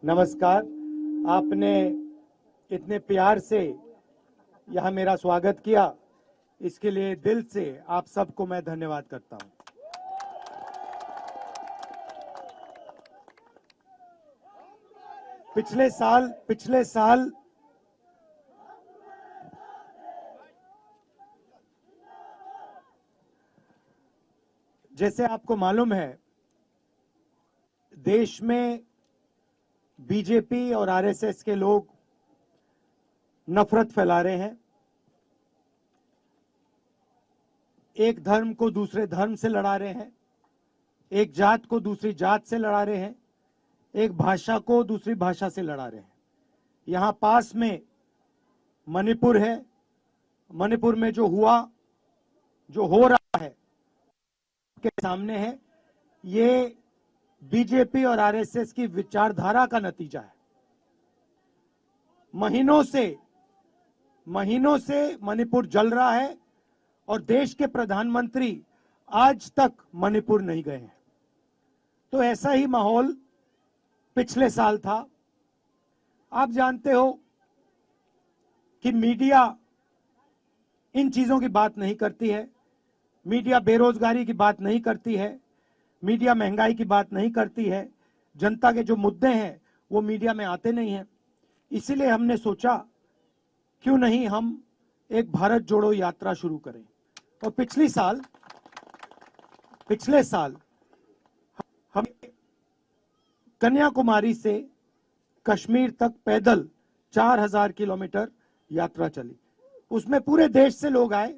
नमस्कार। आपने इतने प्यार से यहाँ मेरा स्वागत किया, इसके लिए दिल से आप सबको मैं धन्यवाद करता हूँ। पिछले साल जैसे आपको मालूम है, देश में बीजेपी और आरएसएस के लोग नफरत फैला रहे हैं। एक धर्म को दूसरे धर्म से लड़ा रहे हैं, एक जात को दूसरी जात से लड़ा रहे हैं, एक भाषा को दूसरी भाषा से लड़ा रहे हैं। यहां पास में मणिपुर है। मणिपुर में जो हो रहा है के सामने है। ये बीजेपी और आरएसएस की विचारधारा का नतीजा है। महीनों से मणिपुर जल रहा है और देश के प्रधानमंत्री आज तक मणिपुर नहीं गए हैं। तो ऐसा ही माहौल पिछले साल था। आप जानते हो कि मीडिया इन चीजों की बात नहीं करती है। मीडिया बेरोजगारी की बात नहीं करती है, मीडिया महंगाई की बात नहीं करती है। जनता के जो मुद्दे हैं वो मीडिया में आते नहीं हैं। इसीलिए हमने सोचा क्यों नहीं हम एक भारत जोड़ो यात्रा शुरू करें। और पिछले साल हम कन्याकुमारी से कश्मीर तक पैदल 4000 किलोमीटर यात्रा चली। उसमें पूरे देश से लोग आए,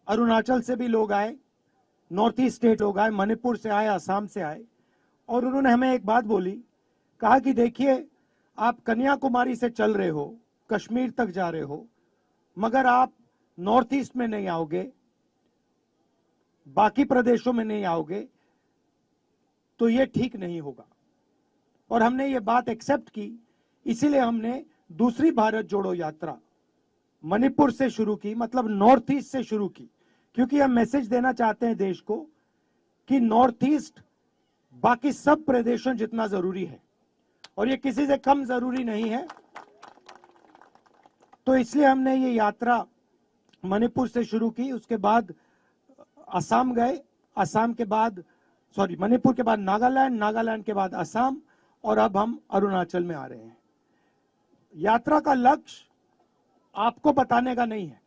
अरुणाचल से भी लोग आए, नॉर्थ ईस्ट स्टेट लोग आए, मणिपुर से आए, असम से आए। और उन्होंने हमें एक बात बोली, कहा कि देखिए, आप कन्याकुमारी से चल रहे हो, कश्मीर तक जा रहे हो, मगर आप नॉर्थ ईस्ट में नहीं आओगे, बाकी प्रदेशों में नहीं आओगे, तो ये ठीक नहीं होगा। और हमने ये बात एक्सेप्ट की। इसीलिए हमने दूसरी भारत जोड़ो यात्रा मणिपुर से शुरू की, मतलब नॉर्थ ईस्ट से शुरू की, क्योंकि हम मैसेज देना चाहते हैं देश को कि नॉर्थ ईस्ट बाकी सब प्रदेशों जितना जरूरी है और ये किसी से कम जरूरी नहीं है। तो इसलिए हमने ये यात्रा मणिपुर से शुरू की। उसके बाद असम गए, असम के बाद मणिपुर के बाद नागालैंड, नागालैंड के बाद असम, और अब हम अरुणाचल में आ रहे हैं। यात्रा का लक्ष्य आपको बताने का नहीं है।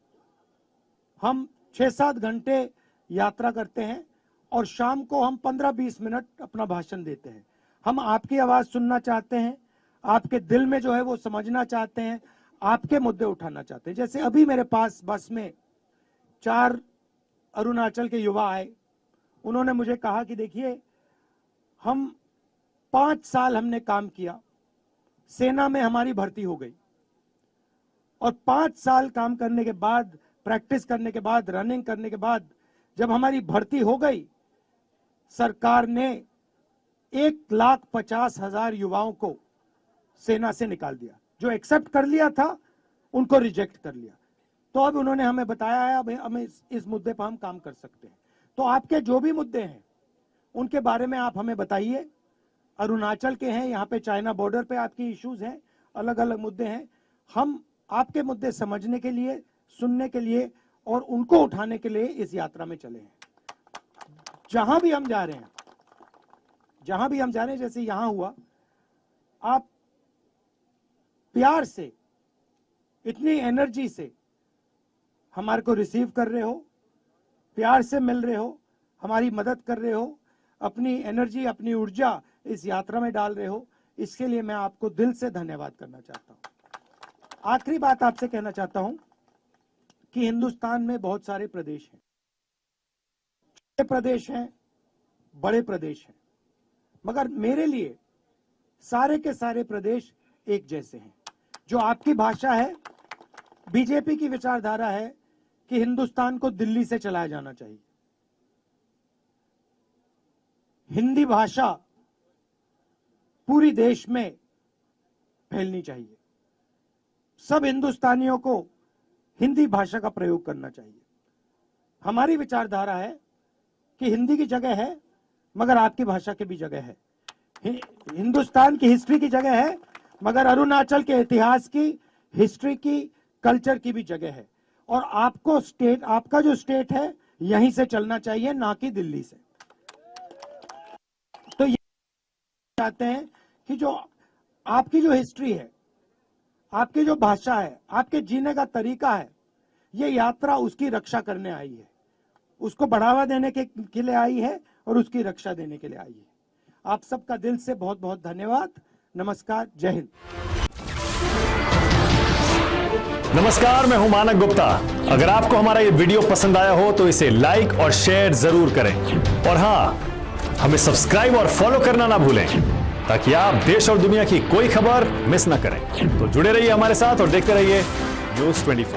हम 6-7 घंटे यात्रा करते हैं और शाम को हम 15-20 मिनट अपना भाषण देते हैं। हम आपकी आवाज सुनना चाहते हैं, आपके दिल में जो है वो समझना चाहते हैं, आपके मुद्दे उठाना चाहते हैं। जैसे अभी मेरे पास बस में 4 अरुणाचल के युवा आए। उन्होंने मुझे कहा कि देखिए, हम 5 साल हमने काम किया, सेना में हमारी भर्ती हो गई, और 5 साल काम करने के बाद, प्रैक्टिस करने के बाद, रनिंग करने के बाद जब हमारी भर्ती हो गई, सरकार ने 1,50,000 युवाओं को सेना से निकाल दिया। जो एक्सेप्ट कर लिया था उनको रिजेक्ट कर लिया। तो अब उन्होंने हमें बताया है हमें इस मुद्दे पर हम काम कर सकते हैं। तो आपके जो भी मुद्दे हैं उनके बारे में आप हमें बताइए। अरुणाचल के हैं, यहाँ पे चाइना बॉर्डर पे आपकी इश्यूज हैं, अलग अलग मुद्दे हैं। हम आपके मुद्दे समझने के लिए, सुनने के लिए और उनको उठाने के लिए इस यात्रा में चले हैं। जहां भी हम जा रहे हैं, जैसे यहां हुआ, आप प्यार से, इतनी एनर्जी से हमारे को रिसीव कर रहे हो, प्यार से मिल रहे हो, हमारी मदद कर रहे हो, अपनी एनर्जी, अपनी ऊर्जा इस यात्रा में डाल रहे हो। इसके लिए मैं आपको दिल से धन्यवाद करना चाहता हूं। आखिरी बात आपसे कहना चाहता हूं कि हिंदुस्तान में बहुत सारे प्रदेश हैं, छोटे प्रदेश हैं, बड़े प्रदेश हैं, मगर मेरे लिए सारे के सारे प्रदेश एक जैसे हैं। जो आपकी भाषा है, बीजेपी की विचारधारा है कि हिंदुस्तान को दिल्ली से चलाया जाना चाहिए। हिंदी भाषा पूरी देश में फैलनी चाहिए। सब हिंदुस्तानियों को हिंदी भाषा का प्रयोग करना चाहिए। हमारी विचारधारा है कि हिंदी की जगह है, मगर आपकी भाषा की भी जगह है। हिंदुस्तान की हिस्ट्री की जगह है, मगर अरुणाचल के इतिहास की, हिस्ट्री की, कल्चर की भी जगह है। और आपको स्टेट, आपका जो स्टेट है यहीं से चलना चाहिए, ना कि दिल्ली से। तो ये चाहते हैं कि जो आपकी जो हिस्ट्री है, आपकी जो भाषा है, आपके जीने का तरीका है, ये यात्रा उसकी रक्षा करने आई है, उसको बढ़ावा देने के लिए आई है और उसकी रक्षा देने के लिए आई है। आप सबका दिल से बहुत बहुत धन्यवाद। नमस्कार, जय हिंद। नमस्कार, मैं हूं मानक गुप्ता। अगर आपको हमारा ये वीडियो पसंद आया हो तो इसे लाइक और शेयर जरूर करें, और हां, हमें सब्सक्राइब और फॉलो करना ना भूलें, ताकि आप देश और दुनिया की कोई खबर मिस ना करें। तो जुड़े रहिए हमारे साथ और देखते रहिए News 24।